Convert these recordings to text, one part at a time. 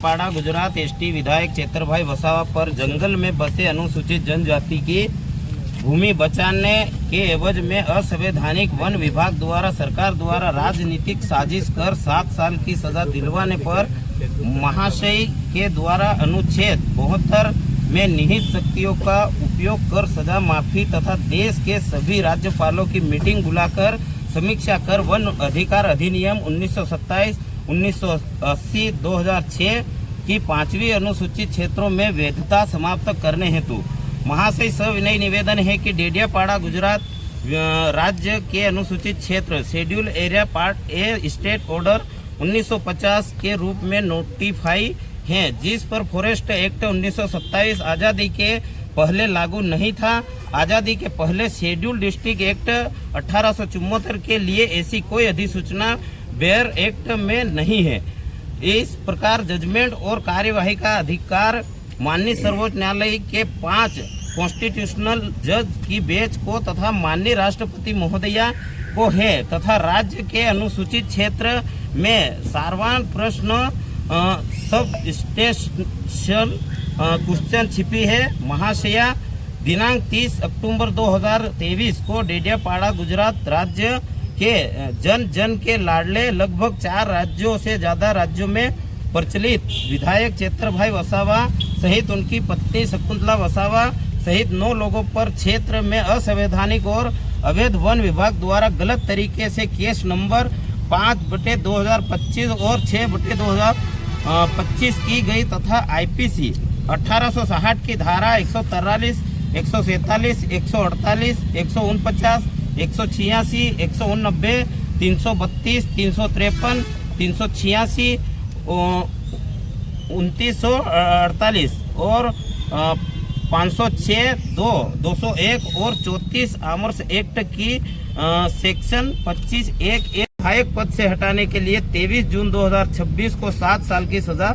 Dediapada Gujarat ST विधायक चेतरभाई वसावा पर जंगल में बसे अनुसूचित जनजाति की भूमि बचाने के एवज में असंवैधानिक वन विभाग द्वारा सरकार द्वारा राजनीतिक साजिश कर 7 साल की सजा दिलवाने पर महाशय के द्वारा अनुच्छेद 72 में निहित शक्तियों का उपयोग कर सजा माफी तथा देश के सभी राज्यपालों की मीटिंग बुलाकर समीक्षा कर वन अधिकार अधिनियम 1927, 1980, 2006 की 5वीं अनुसूचित क्षेत्रों में वैधता समाप्त करने हेतु महाशय सविनय निवेदन है कि डेडियापाड़ा गुजरात राज्य के अनुसूचित क्षेत्र schedule area part A state order 1950 के रूप में नोटिफाई है, जिस पर फॉरेस्ट एक्ट 1927 आज़ादी के पहले लागू नहीं था। आज़ादी के पहले शेड्यूल डिस्ट्रिक्ट एक्ट 1874 के लिए ऐसी कोई अधिसूचना बेयर एक्ट में नहीं है। इस प्रकार जजमेंट और कार्यवाही का अधिकार माननीय सर्वोच्च न्यायालय के 5 कॉन्स्टिट्यूशनल जज की बेंच को तथा माननीय राष्ट्रपति महोदया को है तथा राज्य के अनुसूचित क्षेत्र में सारवान प्रश्न सब स्टेशन क्वेश्चन छिपी है। महाशया दिनांक 30 अक्टूबर 2023 को डेडियापाड़ा गुजरात राज्य के जन जन के लाडले लगभग 4 राज्यों से ज़्यादा राज्यों में प्रचलित विधायक चेतरभाई वसावा सहित उनकी पत्नी शकुंतला वसावा सहित 9 लोगों पर क्षेत्र में असंवैधानिक और अवैध वन विभाग द्वारा गलत तरीके से केस नंबर 5/2025 और 6/2025 की गई तथा आईपीसी 1860 की धारा 143, 147, 148, 149, 186, 189, 332, 353, 386, 2948 और 506, 201 और 34 आमर्स एक्ट की सेक्शन 25(1) विधायक पद से हटाने के लिए 23 जून 2026 को 7 साल की सजा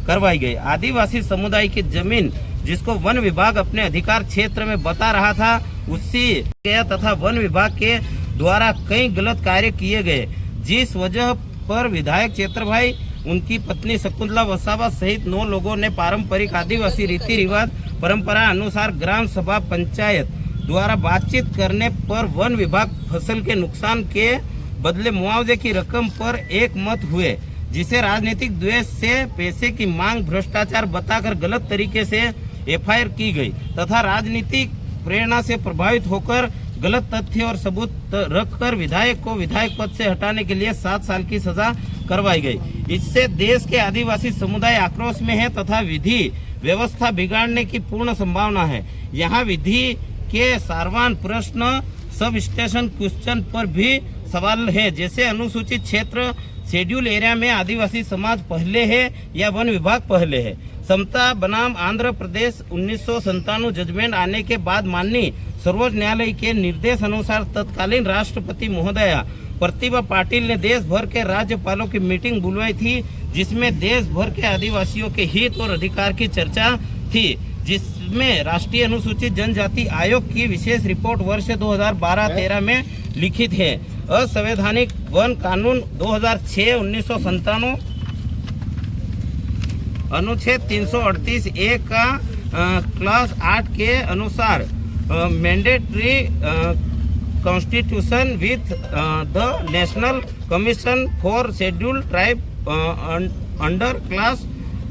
करवाई गई। आदिवासी समुदाय की जमीन जिसको वन विभाग अपने अधिकार क्षेत्र में बता रहा था उसी गया तथा वन विभाग के द्वारा कई गलत कार्य किए गए, जिस वजह पर विधायक चेतरभाई उनकी पत्नी शकुंतला वसावा सहित 9 लोगों ने पारंपरिक आदिवासी रीति रिवाज परंपरा अनुसार ग्राम सभा पंचायत द्वारा बातचीत करने पर वन विभाग फसल के नुकसान के बदले मुआवजे की रकम पर एक मत हुए, जिसे राजनीतिक द्वेष से पैसे की मांग भ्रष्टाचार बताकर गलत तरीके से एफआईआर की गई तथा राजनीतिक प्रेरणा से प्रभावित होकर गलत तथ्य और सबूत रखकर विधायक को विधायक पद से हटाने के लिए 7 साल की सजा करवाई गई। इससे देश के आदिवासी समुदाय आक्रोश में है तथा विधि व्यवस्था बिगाड़ने की पूर्ण संभावना है। यहाँ विधि के सारवान प्रश्न सब स्टेशन क्वेश्चन पर भी सवाल है, जैसे अनुसूचित क्षेत्र शेड्यूल एरिया में आदिवासी समाज पहले है या वन विभाग पहले है। समता बनाम आंध्र प्रदेश 1997 जजमेंट आने के बाद माननीय सर्वोच्च न्यायालय के निर्देश अनुसार तत्कालीन राष्ट्रपति महोदया प्रतिभा पाटिल ने देश भर के राज्यपालों की मीटिंग बुलवाई थी, जिसमें देश भर के आदिवासियों के हित और अधिकार की चर्चा थी, जिसमें राष्ट्रीय अनुसूचित जनजाति आयोग की विशेष रिपोर्ट वर्ष 2012-13 में लिखित है। असंवैधानिक वन कानून 2006 1997 अनुच्छेद 338(a) का क्लास 8 के अनुसार mandatory constitution with the national commission for schedule tribe under class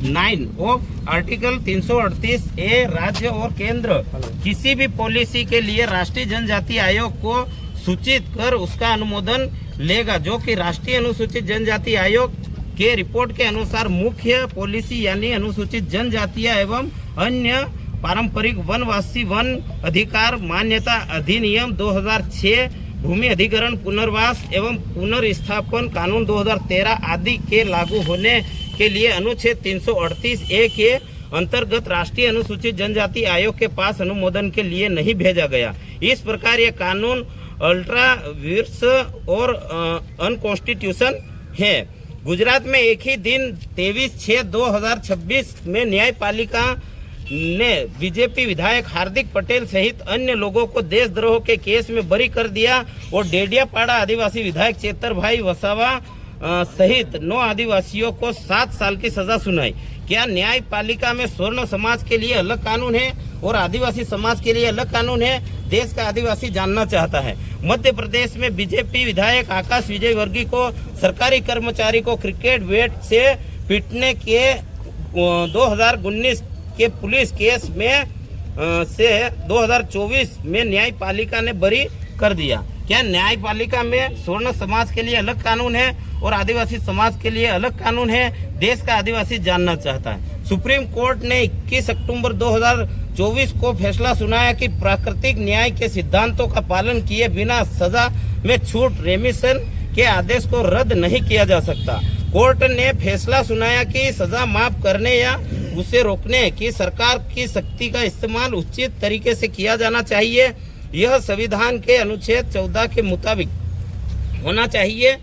9 of article 338(a) राज्य और केंद्र किसी भी पॉलिसी के लिए राष्ट्रीय जनजाति आयोग को सूचित कर उसका अनुमोदन लेगा, जो कि राष्ट्रीय अनुसूचित जनजाति आयोग के रिपोर्ट के अनुसार मुख्य पॉलिसी यानी अनुसूचित जनजातियां एवं अन्य पारंपरिक वनवासी वन अधिकार मान्यता अधिनियम 2006, भूमि अधिग्रहण पुनर्वास एवं पुनर्स्थापन कानून 2013 आदि के लागू होने के लिए अनुच्छेद 338(a) के अंतर्गत राष्ट्रीय अनुसूचित जनजाति आयोग के पास अनुमोदन के लिए नहीं भेजा गया। इस प्रकार ये कानून अल्ट्रा विर्स और अनकॉन्स्टिट्यूशन है। गुजरात में एक ही दिन 23/6/2026 में न्यायपालिका ने बीजेपी विधायक हार्दिक पटेल सहित अन्य लोगों को देशद्रोह के केस में बरी कर दिया और डेडियापाड़ा आदिवासी विधायक चेतरभाई वसावा सहित 9 आदिवासियों को 7 साल की सजा सुनाई। क्या न्यायपालिका में स्वर्ण समाज के लिए अलग कानून है और आदिवासी समाज के लिए अलग कानून है? देश का आदिवासी जानना चाहता है। मध्य प्रदेश में बीजेपी विधायक आकाश विजयवर्गीय को सरकारी कर्मचारी को क्रिकेट बैट से पीटने के 2019 के पुलिस केस में से 2024 में न्यायपालिका ने बरी कर दिया। क्या न्यायपालिका में स्वर्ण समाज के लिए अलग कानून है और आदिवासी समाज के लिए अलग कानून है? देश का आदिवासी जानना चाहता है। सुप्रीम कोर्ट ने 21 अक्टूबर 2024 को फैसला सुनाया कि प्राकृतिक न्याय के सिद्धांतों का पालन किए बिना सजा में छूट रेमिशन के आदेश को रद्द नहीं किया जा सकता। कोर्ट ने फैसला सुनाया कि सजा माफ करने या उसे रोकने की सरकार की शक्ति का इस्तेमाल उचित तरीके से किया जाना चाहिए। यह संविधान के अनुच्छेद 14 के मुताबिक होना चाहिए,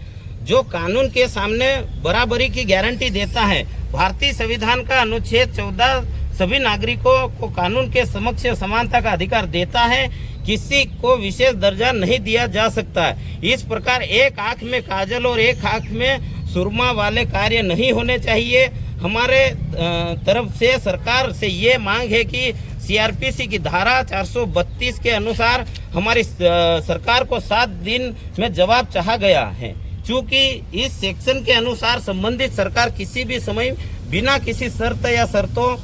जो कानून के सामने बराबरी की गारंटी देता है। भारतीय संविधान का अनुच्छेद 14 सभी नागरिकों को कानून के समक्ष समानता का अधिकार देता है। किसी को विशेष दर्जा नहीं दिया जा सकता है। इस प्रकार एक आंख में काजल और एक आंख में सुरमा वाले कार्य नहीं होने चाहिए। हमारे तरफ से सरकार से ये मांग है कि सीआरपीसी की धारा 432 के अनुसार हमारी सरकार को 7 दिन में जवाब चाहा गया है। चूँकि इस सेक्शन के अनुसार संबंधित सरकार किसी भी समय बिना किसी शर्त या शर्तों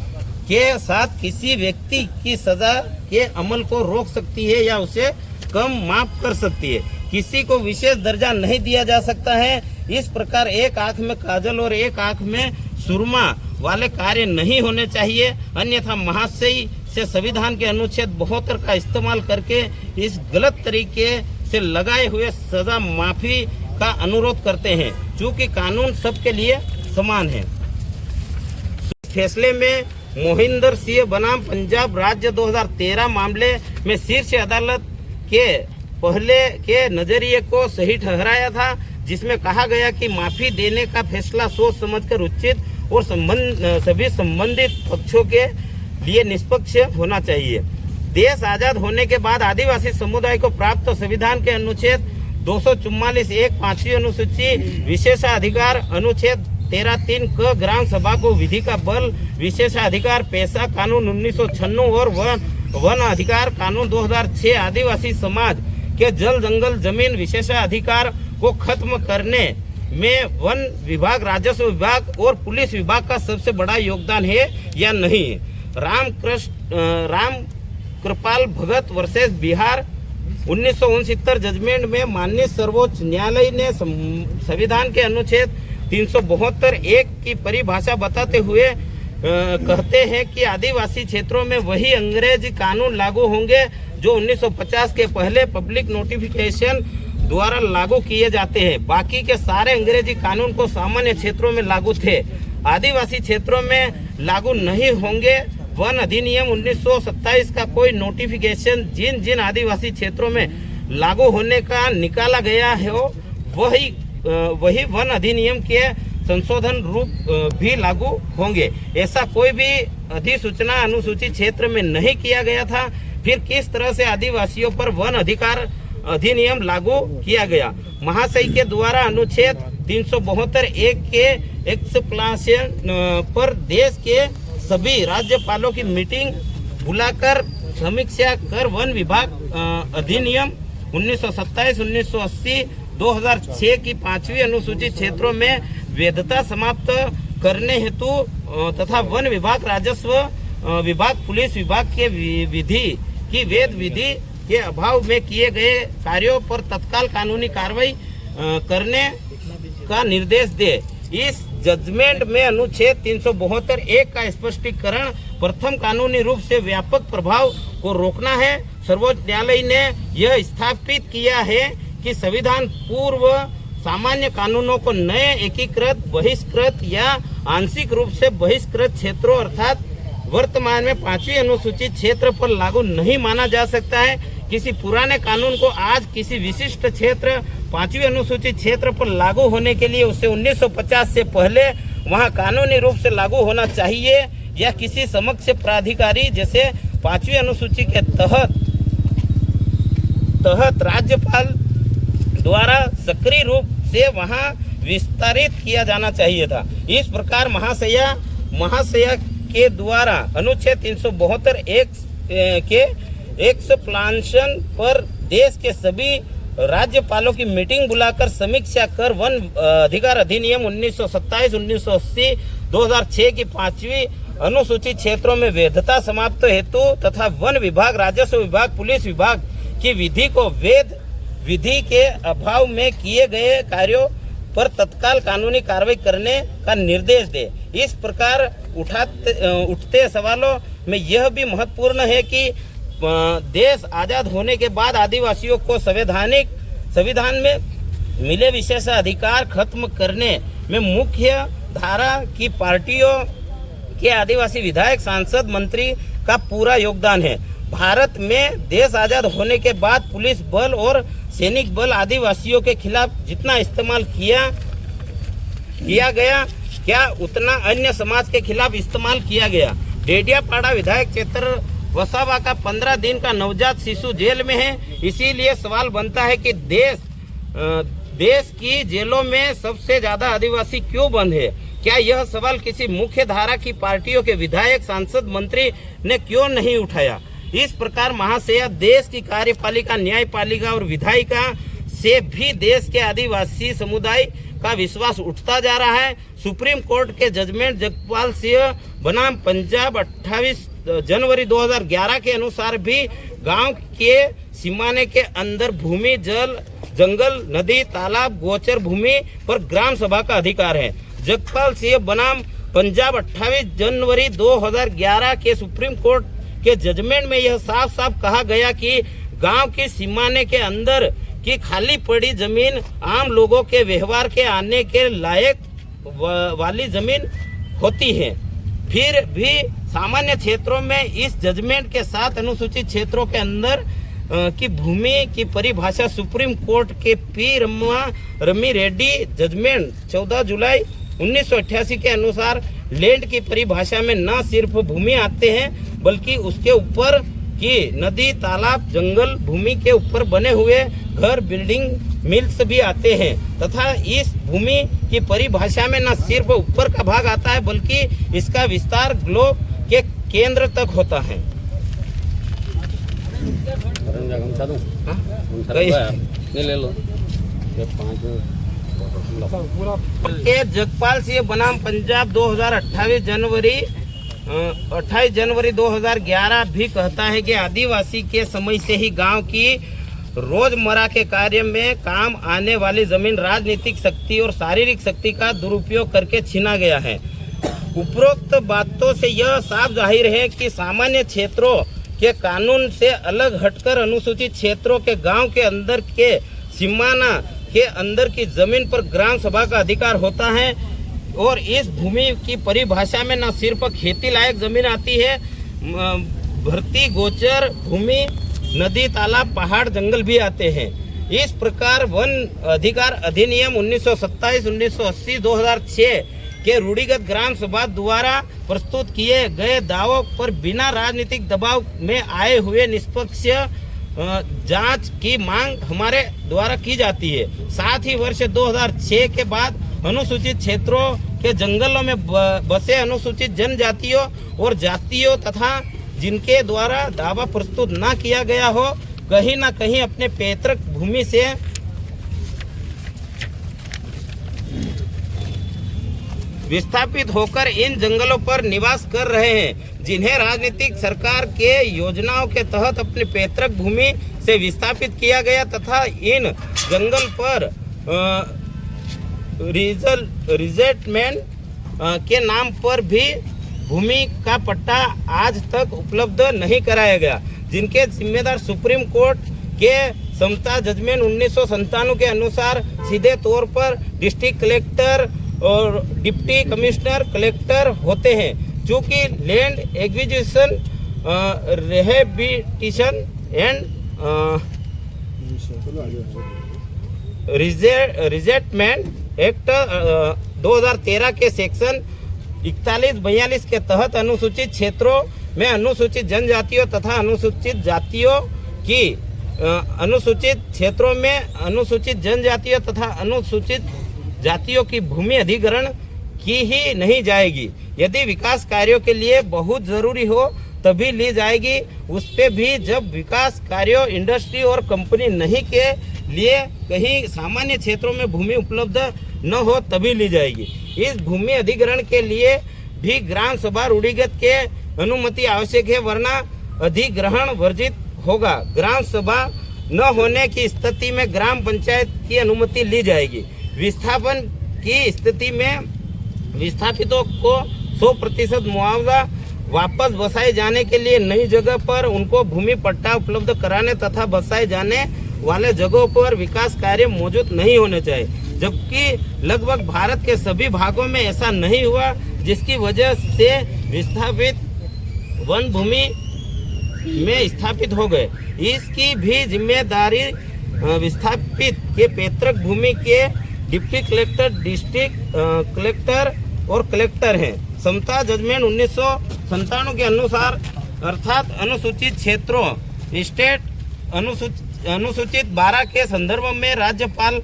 के साथ किसी व्यक्ति की सजा के अमल को रोक सकती है या उसे कम माफ कर सकती है। किसी को विशेष दर्जा नहीं दिया जा सकता है। इस प्रकार एक आंख में काजल और एक आंख में सुरमा वाले कार्य नहीं होने चाहिए, अन्यथा महाशय से संविधान के अनुच्छेद 72 का इस्तेमाल करके इस गलत तरीके से लगाए हुए सजा माफी का अनुरोध करते हैं, चूँकि कानून सबके लिए समान है। फैसले में मोहिंदर सिंह बनाम पंजाब राज्य 2013 मामले में शीर्ष अदालत के पहले के नजरिए को सही ठहराया था, जिसमें कहा गया कि माफी देने का फैसला सोच समझकर उचित और सभी संबंधित पक्षों के लिए निष्पक्ष होना चाहिए। देश आजाद होने के बाद आदिवासी समुदाय को प्राप्त संविधान के अनुच्छेद 244 एक 5वीं अनुसूची विशेषाधिकार अनुच्छेद 13(3) क ग्राम सभा को विधि का बल विशेषाधिकार पेशा कानून 1996 और वन अधिकार कानून 2006 आदिवासी समाज के जल जंगल जमीन विशेषाधिकार को खत्म करने में वन विभाग, राजस्व विभाग और पुलिस विभाग का सबसे बड़ा योगदान है या नहीं? राम कृपाल भगत वर्सेस बिहार 1969 जजमेंट में माननीय सर्वोच्च न्यायालय ने संविधान के अनुच्छेद 372 एक की परिभाषा बताते हुए कहते हैं कि आदिवासी क्षेत्रों में वही अंग्रेजी कानून लागू होंगे जो 1950 के पहले पब्लिक नोटिफिकेशन द्वारा लागू किए जाते हैं। बाकी के सारे अंग्रेजी कानून को सामान्य क्षेत्रों में लागू थे, आदिवासी क्षेत्रों में लागू नहीं होंगे। वन अधिनियम 1927 का कोई नोटिफिकेशन जिन जिन आदिवासी क्षेत्रों में लागू होने का निकाला गया है वही वन अधिनियम के संशोधन रूप भी लागू होंगे। ऐसा कोई भी अधिसूचना अनुसूचित क्षेत्र में नहीं किया गया था। फिर किस तरह से आदिवासियों पर वन अधिकार अधिनियम लागू किया गया? महाशय के द्वारा अनुच्छेद 372 एक के एक्सप्लानेशन पर देश के सभी राज्यपालों की मीटिंग बुलाकर समीक्षा कर वन विभाग अधिनियम 1927, 1980, 2006 की 5वीं अनुसूचित क्षेत्रों में वैधता समाप्त करने हेतु तथा वन विभाग, राजस्व विभाग, पुलिस विभाग के विधि की वैध विधि के अभाव में किए गए कार्यों पर तत्काल कानूनी कार्रवाई करने का निर्देश दे। इस जजमेंट में अनुच्छेद 372 एक का स्पष्टीकरण प्रथम कानूनी रूप से व्यापक प्रभाव को रोकना है। सर्वोच्च न्यायालय ने यह स्थापित किया है कि संविधान पूर्व सामान्य कानूनों को नए एकीकृत, बहिष्कृत या आंशिक रूप से बहिष्कृत क्षेत्रों अर्थात वर्तमान में 5वीं अनुसूचित क्षेत्र पर लागू नहीं माना जा सकता है। किसी पुराने कानून को आज किसी विशिष्ट क्षेत्र 5वीं अनुसूचित क्षेत्र पर लागू होने के लिए उसे 1950 से पहले वहां कानूनी रूप से लागू होना चाहिए या किसी समक्ष प्राधिकारी जैसे 5वीं अनुसूची के तहत राज्यपाल द्वारा सक्रिय रूप से वहां विस्तारित किया जाना चाहिए था। इस प्रकार महाशया महाशय के द्वारा अनुच्छेद 372 के एक्सप्लांशन पर देश के सभी राज्यपालों की मीटिंग बुलाकर समीक्षा कर वन अधिकार अधिनियम 1927, 1980, 2006 की 5वीं अनुसूचित क्षेत्रों में वैधता समाप्त हेतु तथा वन विभाग, राजस्व विभाग, पुलिस विभाग की विधि को वैध विधि के अभाव में किए गए कार्यों पर तत्काल कानूनी कार्रवाई करने का निर्देश दे। इस प्रकार उठते सवालों में यह भी महत्वपूर्ण है कि देश आजाद होने के बाद आदिवासियों को संविधान में मिले विशेष अधिकार खत्म करने में मुख्य धारा की पार्टियों के आदिवासी विधायक, सांसद, मंत्री का पूरा योगदान है। भारत में देश आजाद होने के बाद पुलिस बल और सैनिक बल आदिवासियों के खिलाफ जितना इस्तेमाल किया गया, क्या उतना अन्य समाज के खिलाफ इस्तेमाल किया गया। डेडियापाड़ा विधायक चेतर वसावा का 15 दिन का नवजात शिशु जेल में है। इसीलिए सवाल बनता है कि देश की जेलों में सबसे ज्यादा आदिवासी क्यों बंद है। क्या यह सवाल किसी मुख्य धारा की पार्टियों के विधायक, सांसद, मंत्री ने क्यों नहीं उठाया। इस प्रकार महाशय देश की कार्यपालिका, न्यायपालिका और विधायिका से भी देश के आदिवासी समुदाय का विश्वास उठता जा रहा है। सुप्रीम कोर्ट के जजमेंट जगपाल सिंह बनाम पंजाब 28 जनवरी 2011 के अनुसार भी गांव के सीमाने के अंदर भूमि, जल, जंगल, नदी, तालाब, गोचर भूमि पर ग्राम सभा का अधिकार है। जगपाल सिंह बनाम पंजाब 28 जनवरी 2011 के सुप्रीम कोर्ट के जजमेंट में यह साफ साफ कहा गया कि गांव के सीमाने के अंदर की खाली पड़ी जमीन आम लोगों के व्यवहार के आने के लायक वाली जमीन होती है। फिर भी सामान्य क्षेत्रों में इस जजमेंट के साथ अनुसूचित क्षेत्रों के अंदर की भूमि की परिभाषा सुप्रीम कोर्ट के पी रमी रेड्डी जजमेंट 14 जुलाई 1988 के अनुसार लैंड की परिभाषा में न सिर्फ भूमि आते हैं बल्कि उसके ऊपर की नदी, तालाब, जंगल, भूमि के ऊपर बने हुए घर, बिल्डिंग, मिल्स भी आते हैं तथा इस भूमि की परिभाषा में न सिर्फ ऊपर का भाग आता है बल्कि इसका विस्तार ग्लोब के केंद्र तक होता है। जगपाल सिंह बनाम पंजाब 28 जनवरी 2011 भी कहता है कि आदिवासी के समय से ही गांव की रोजमर्रा के कार्य में काम आने वाली जमीन राजनीतिक शक्ति और शारीरिक शक्ति का दुरुपयोग करके छीना गया है। उपरोक्त बातों से यह साफ जाहिर है कि सामान्य क्षेत्रों के कानून से अलग हटकर अनुसूचित क्षेत्रों के गांव के अंदर के सीमाना के अंदर की जमीन पर ग्राम सभा का अधिकार होता है और इस भूमि की परिभाषा में न सिर्फ खेती लायक जमीन आती है, भर्ती, गोचर भूमि, नदी, तालाब, पहाड़, जंगल भी आते हैं। इस प्रकार वन अधिकार अधिनियम 1927, 1980, 2006 के रूढ़िगत ग्राम सभा द्वारा प्रस्तुत किए गए दावों पर बिना राजनीतिक दबाव में आए हुए निष्पक्ष जांच की मांग हमारे द्वारा की जाती है। साथ ही वर्ष 2006 के बाद अनुसूचित क्षेत्रों के जंगलों में बसे अनुसूचित जनजातियों और जातियों तथा जिनके द्वारा दावा प्रस्तुत न किया गया हो, कहीं न कहीं अपने पैतृक भूमि से विस्थापित होकर इन जंगलों पर निवास कर रहे हैं, जिन्हें राजनीतिक सरकार के योजनाओं के तहत अपनी पैतृक भूमि से विस्थापित किया गया तथा इन जंगल पर रिजेटमेंट के नाम पर भी भूमि का पट्टा आज तक उपलब्ध नहीं कराया गया, जिनके जिम्मेदार सुप्रीम कोर्ट के समता जजमेंट 1997 के अनुसार सीधे तौर पर डिस्ट्रिक्ट कलेक्टर और डिप्टी कमिश्नर कलेक्टर होते हैं। चूँकि land acquisition, rehabilitation and resettlement act 2013 के सेक्शन 41-42 के तहत अनुसूचित क्षेत्रों में अनुसूचित जनजातियों तथा अनुसूचित जातियों की अनुसूचित क्षेत्रों में अनुसूचित जनजातियों तथा अनुसूचित जातियों की भूमि अधिग्रहण की ही नहीं जाएगी। यदि विकास कार्यों के लिए बहुत जरूरी हो तभी ली जाएगी। उस पे भी जब विकास कार्यों इंडस्ट्री और कंपनी नहीं के लिए कहीं सामान्य क्षेत्रों में भूमि उपलब्ध न हो तभी ली जाएगी। इस भूमि अधिग्रहण के लिए भी ग्राम सभा रूढ़िगत के अनुमति आवश्यक है, वरना अधिग्रहण वर्जित होगा। ग्राम सभा न होने की स्थिति में ग्राम पंचायत की अनुमति ली जाएगी। विस्थापन की स्थिति में विस्थापितों को 100% मुआवजा, वापस बसाए जाने के लिए नई जगह पर उनको भूमि पट्टा उपलब्ध कराने तथा बसाए जाने वाले जगहों पर विकास कार्य मौजूद नहीं होने चाहिए, जबकि लगभग भारत के सभी भागों में ऐसा नहीं हुआ, जिसकी वजह से विस्थापित वन भूमि में स्थापित हो गए। इसकी भी जिम्मेदारी विस्थापित के पैतृक भूमि के डिप्टी कलेक्टर, डिस्ट्रिक्ट कलेक्टर और कलेक्टर हैं। समता जजमेंट 1997 के अनुसार अर्थात अनुसूचित क्षेत्रों स्टेट अनुसूचित 12 के संदर्भ में राज्यपाल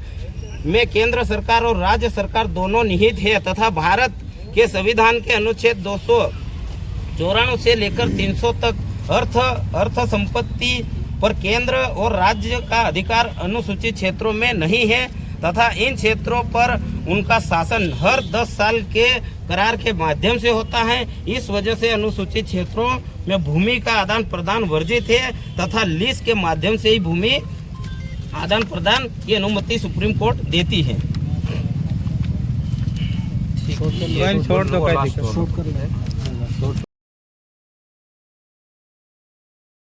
में केंद्र सरकार और राज्य सरकार दोनों निहित है तथा भारत के संविधान के अनुच्छेद 294 से लेकर 300 तक अर्थ संपत्ति पर केंद्र और राज्य का अधिकार अनुसूचित क्षेत्रों में नहीं है तथा इन क्षेत्रों पर उनका शासन हर 10 साल के करार के माध्यम से होता है। इस वजह से अनुसूचित क्षेत्रों में भूमि का आदान प्रदान वर्जित है तथा लीज के माध्यम से ही भूमि आदान प्रदान की अनुमति सुप्रीम कोर्ट देती है। छोड़ दो।